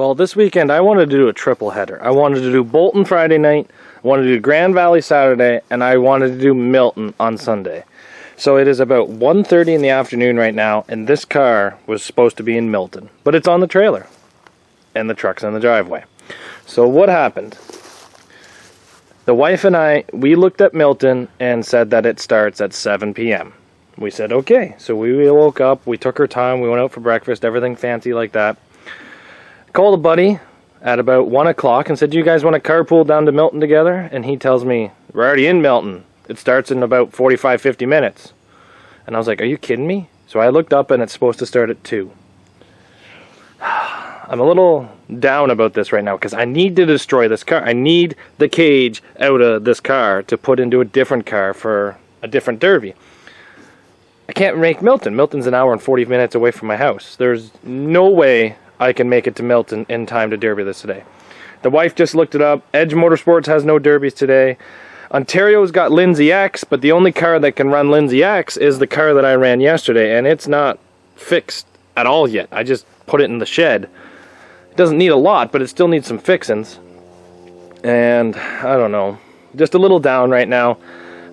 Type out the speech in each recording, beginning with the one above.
Well, this weekend I wanted to do a triple header. I wanted to do Bolton Friday night, I wanted to do Grand Valley Saturday, and I wanted to do Milton on Sunday. So it is about 1:30 in the afternoon right now, and this car was supposed to be in Milton, but it's on the trailer, and the truck's in the driveway. So what happened? The wife and I, we looked at Milton and said that it starts at 7 p.m. We said, okay. So we woke up, we took our time, we went out for breakfast, everything fancy like that. Called a buddy at about 1 o'clock and said, do you guys want to carpool down to Milton together? And he tells me, we're already in Milton. It starts in about 45, 50 minutes. And I was like, are you kidding me? So I looked up and it's supposed to start at 2. I'm a little down about this right now because I need to destroy this car. I need the cage out of this car to put into a different car for a different derby. I can't make Milton. Milton's an hour and 40 minutes away from my house. There's no way I can make it to Milton in time to derby this today. The wife just looked it up. Edge Motorsports has no derbies today. Ontario's got Lindsay X, but the only car that can run Lindsay X is the car that I ran yesterday, and it's not fixed at all yet. I just put it in the shed. It doesn't need a lot, but it still needs some fixings. And I don't know. Just a little down right now.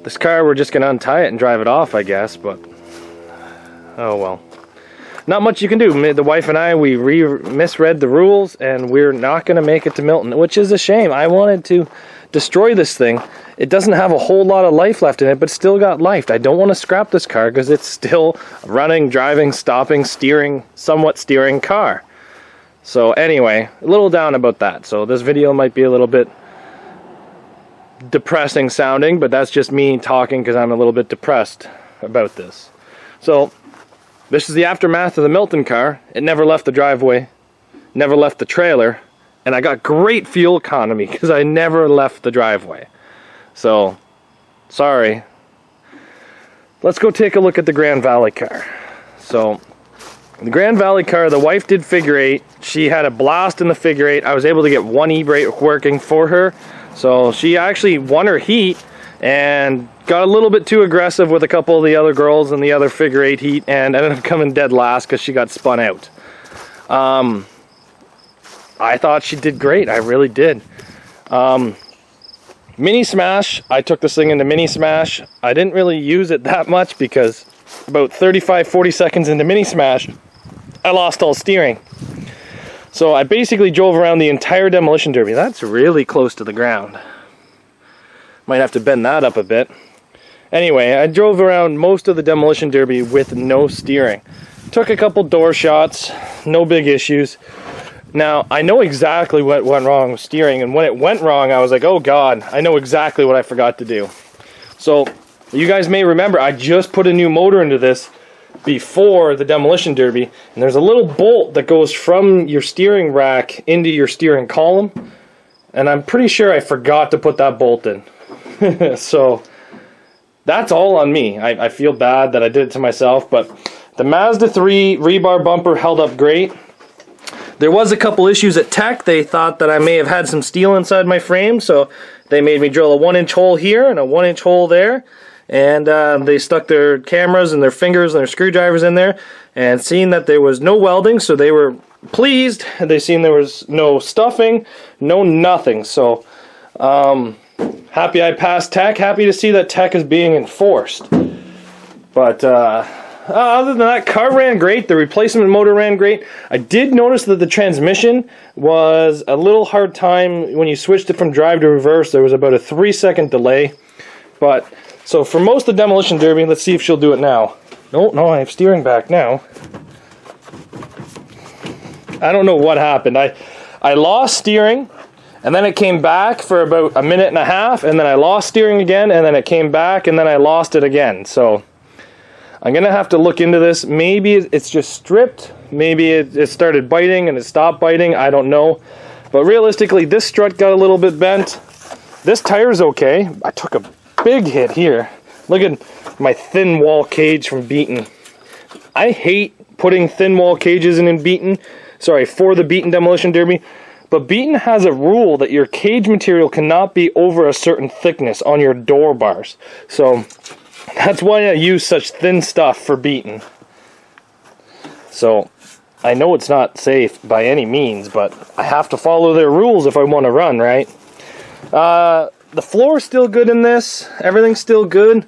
This car, we're just going to untie it and drive it off, I guess, but oh well. Not much you can do. The wife and I, we misread the rules, and we're not going to make it to Milton, which is a shame. I wanted to destroy this thing. It doesn't have a whole lot of life left in it, but still got life. I don't want to scrap this car because it's still a running, driving, stopping, steering, somewhat steering car. So anyway, a little down about that. So this video might be a little bit depressing sounding, but that's just me talking because I'm a little bit depressed about this. So this is the aftermath of the Milton car. It never left the driveway, never left the trailer, and I got great fuel economy because I never left the driveway. So, sorry. Let's go take a look at the Grand Valley car. So, the Grand Valley car, the wife did figure 8. She had a blast in the figure 8. I was able to get one e-brake working for her. So, she actually won her heat and got a little bit too aggressive with a couple of the other girls in the other figure 8 heat and ended up coming dead last because she got spun out. I thought she did great. I really did. Mini Smash, I took this thing into Mini Smash. I didn't really use it that much because about 35-40 seconds into Mini Smash, I lost all steering. So I basically drove around the entire demolition derby. That's really close to the ground. Might have to bend that up a bit. Anyway, I drove around most of the demolition derby with no steering. Took a couple door shots, no big issues. Now, I know exactly what went wrong with steering, and when it went wrong, I was like, oh god, I know exactly what I forgot to do. So, you guys may remember, I just put a new motor into this before the demolition derby, and there's a little bolt that goes from your steering rack into your steering column, and I'm pretty sure I forgot to put that bolt in. So, that's all on me. I feel bad that I did it to myself, but the Mazda 3 rebar bumper held up great. There was a couple issues at Tech. They thought that I may have had some steel inside my frame, so they made me drill a 1-inch hole here and a 1-inch hole there. And they stuck their cameras and their fingers and their screwdrivers in there, and seeing that there was no welding, so they were pleased. They seen there was no stuffing, no nothing. So happy I passed Tech. Happy to see that Tech is being enforced. But other than that, car ran great. The replacement motor ran great. I did notice that the transmission was a little hard time when you switched it from drive to reverse. There was about a 3-second delay. But so for most of the demolition derby, let's see if she'll do it now. No, I have steering back now. I don't know what happened. I lost steering, and then it came back for about a minute and a half, and then I lost steering again, and then it came back, and then I lost it again. So I'm going to have to look into this. Maybe it's just stripped. Maybe it started biting and it stopped biting. I don't know. But realistically, this strut got a little bit bent. This tire's okay. I took a big hit here. Look at my thin wall cage from Beaton. I hate putting thin wall cages in Beaton. Sorry, for the Beaton Demolition Derby. But Beaton has a rule that your cage material cannot be over a certain thickness on your door bars. So that's why I use such thin stuff for Beaton. So I know it's not safe by any means, but I have to follow their rules if I want to run, right? The floor is still good in this. Everything's still good.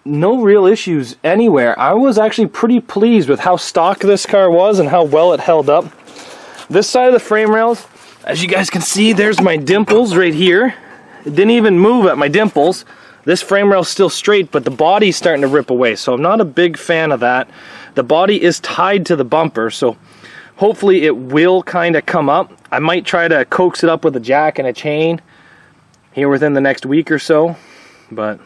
No real issues anywhere. I was actually pretty pleased with how stock this car was and how well it held up. This side of the frame rails, as you guys can see, there's my dimples right here. It didn't even move at my dimples. This frame rail's still straight, but the body's starting to rip away, so I'm not a big fan of that. The body is tied to the bumper, so hopefully it will kind of come up. I might try to coax it up with a jack and a chain here within the next week or so, but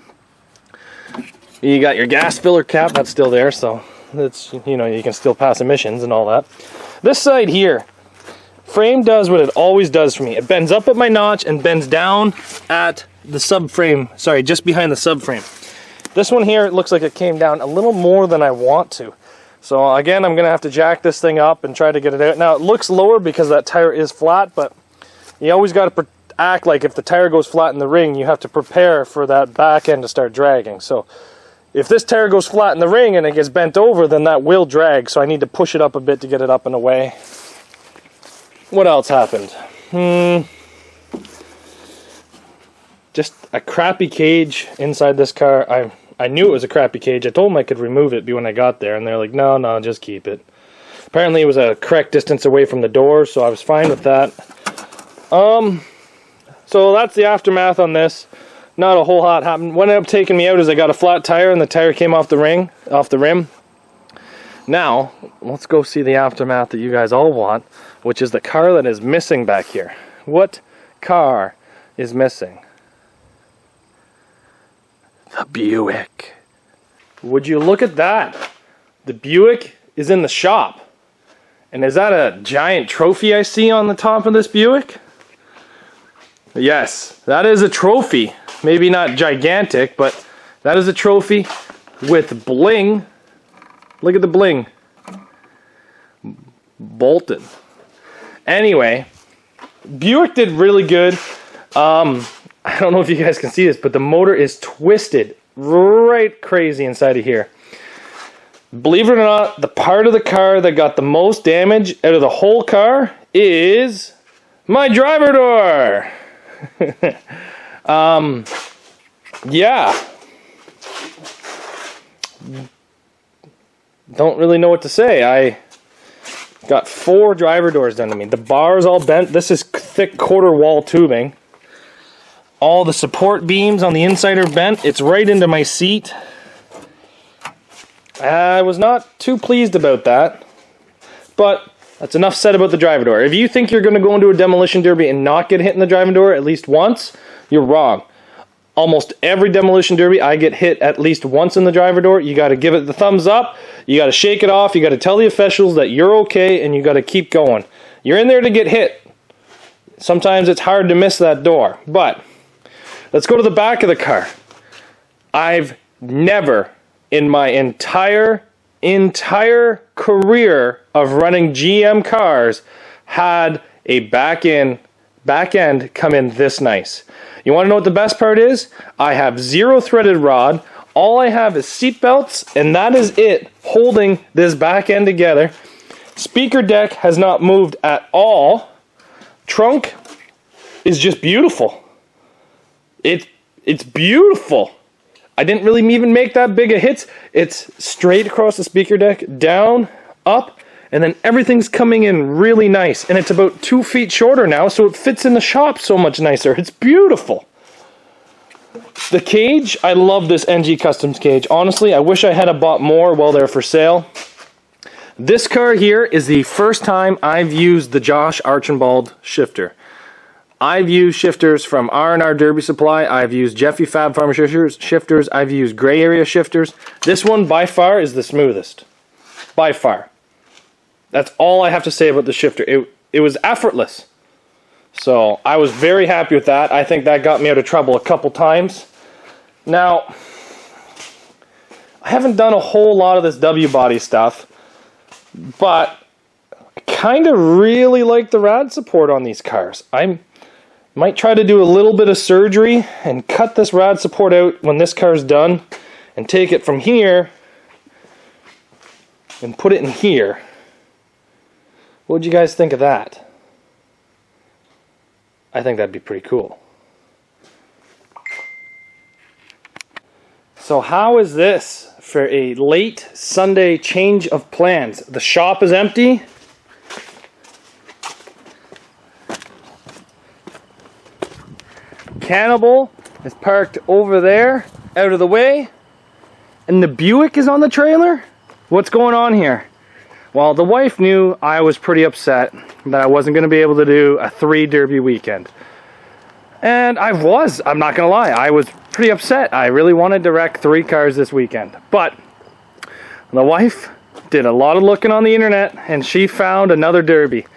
you got your gas filler cap, that's still there, so it's, you know, you can still pass emissions and all that. This side here, frame does what it always does for me. It bends up at my notch and bends down at the subframe, sorry, just behind the subframe. This one here, it looks like it came down a little more than I want to. So again, I'm gonna have to jack this thing up and try to get it out. Now it looks lower because that tire is flat, but you always gotta act like if the tire goes flat in the ring, you have to prepare for that back end to start dragging. So if this tire goes flat in the ring and it gets bent over, then that will drag, so I need to push it up a bit to get it up and away. What else happened? Just a crappy cage inside this car. I knew it was a crappy cage. I told them I could remove it when I got there, and they're like, no, just keep it. Apparently it was a correct distance away from the door, so I was fine with that. So that's the aftermath on this. Not a whole lot happened. What ended up taking me out is I got a flat tire, and the tire came off the rim. Now, let's go see the aftermath that you guys all want, which is the car that is missing back here. What car is missing? The Buick. Would you look at that? The Buick is in the shop. And is that a giant trophy I see on the top of this Buick? Yes, that is a trophy. Maybe not gigantic, but that is a trophy with bling. Look at the bling. Bolted. Anyway, Buick did really good. I don't know if you guys can see this, but the motor is twisted right crazy inside of here. Believe it or not, the part of the car that got the most damage out of the whole car is my driver door. Yeah. Don't really know what to say. I got 4 driver doors done to me. The bar's all bent. This is thick quarter wall tubing. All the support beams on the inside are bent. It's right into my seat. I was not too pleased about that, but that's enough said about the driver door. If you think you're going to go into a demolition derby and not get hit in the driving door at least once, you're wrong. Almost every demolition derby, I get hit at least once in the driver door. You got to give it the thumbs up. You got to shake it off. You got to tell the officials that you're okay, and you got to keep going. You're in there to get hit. Sometimes it's hard to miss that door, but let's go to the back of the car. I've never in my entire career of running GM cars had a back end come in this nice. You want to know what the best part is? I have 0 threaded rod. All I have is seat belts, and that is it holding this back end together. Speaker deck has not moved at all. Trunk is just beautiful. It's beautiful. I didn't really even make that big of hits. It's straight across the speaker deck, down, up, and then everything's coming in really nice. And it's about 2 feet shorter now, so it fits in the shop so much nicer. It's beautiful. The cage, I love this NG Customs cage. Honestly, I wish I had bought more while they're for sale. This car here is the first time I've used the Josh Archambault shifter. I've used shifters from R&R Derby Supply. I've used Jeffy Fab Farmer shifters. I've used gray area shifters. This one, by far, is the smoothest. By far. That's all I have to say about the shifter. It was effortless. So, I was very happy with that. I think that got me out of trouble a couple times. Now, I haven't done a whole lot of this wbody stuff, but I kind of really like the rad support on these cars. I might try to do a little bit of surgery and cut this rad support out when this car's done and take it from here and put it in here What'd you guys think of that? I think that'd be pretty cool. So how is this for a late Sunday change of plans? The shop is empty. Cannibal is parked over there, out of the way. And the Buick is on the trailer? What's going on here? Well, the wife knew I was pretty upset that I wasn't going to be able to do a 3 derby weekend. And I'm not going to lie, I was pretty upset. I really wanted to wreck 3 cars this weekend. But the wife did a lot of looking on the internet and she found another derby.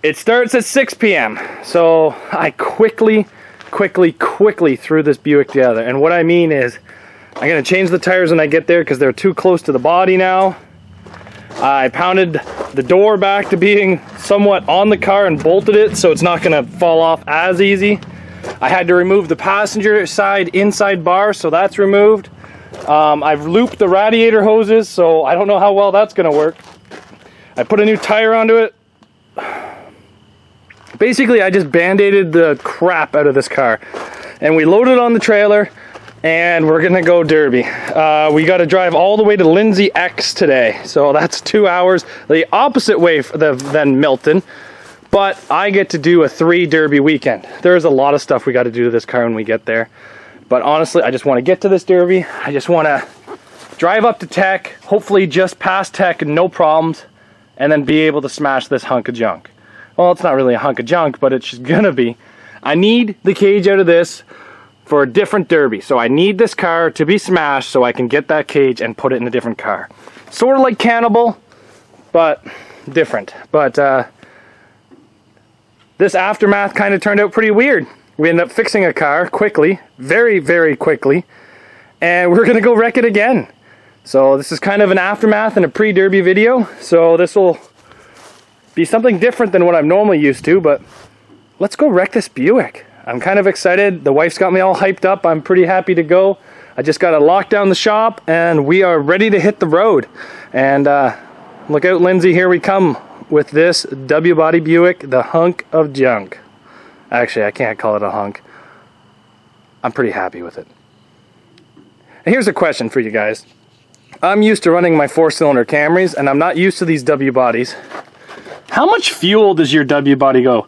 It starts at 6 p.m. So I quickly threw this Buick together. And what I mean is, I'm going to change the tires when I get there because they're too close to the body now. I pounded the door back to being somewhat on the car and bolted it so it's not going to fall off as easy. I had to remove the passenger side inside bar, so that's removed. I've looped the radiator hoses, so I don't know how well that's going to work. I put a new tire onto it. Basically, I just band-aided the crap out of this car. And we loaded it on the trailer, and we're gonna go derby. We gotta drive all the way to Lindsay X today. So that's 2 hours, the opposite way than Milton. But I get to do a 3 derby weekend. There's a lot of stuff we gotta do to this car when we get there. But honestly, I just wanna get to this derby. I just wanna drive up to Tech, hopefully just past Tech, no problems, and then be able to smash this hunk of junk. Well, it's not really a hunk of junk, but it's gonna be. I need the cage out of this for a different derby. So I need this car to be smashed so I can get that cage and put it in a different car. Sort of like Cannibal, but different. But this aftermath kind of turned out pretty weird. We ended up fixing a car quickly, very quickly, and we're gonna go wreck it again. So this is kind of an aftermath and a pre-derby video. So this will be something different than what I'm normally used to, but let's go wreck this Buick. I'm kind of excited. The wife's got me all hyped up. I'm pretty happy to go. I just got to lock down the shop and we are ready to hit the road. And look out, Lindsay, here we come with this wbody Buick, the hunk of junk. Actually, I can't call it a hunk. I'm pretty happy with it. And here's a question for you guys. I'm used to running my 4-cylinder Camrys and I'm not used to these W-bodies. How much fuel does your W-body go?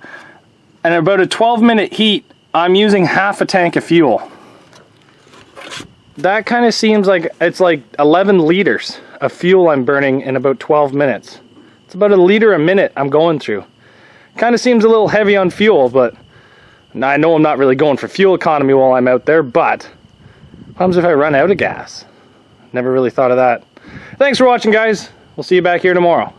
And about a 12-minute heat, I'm using half a tank of fuel. That kind of seems like it's like 11 liters of fuel I'm burning in about 12 minutes. It's about a liter a minute I'm going through. Kind of seems a little heavy on fuel, but I know I'm not really going for fuel economy while I'm out there, but what happens if I run out of gas? Never really thought of that. Thanks for watching, guys. We'll see you back here tomorrow.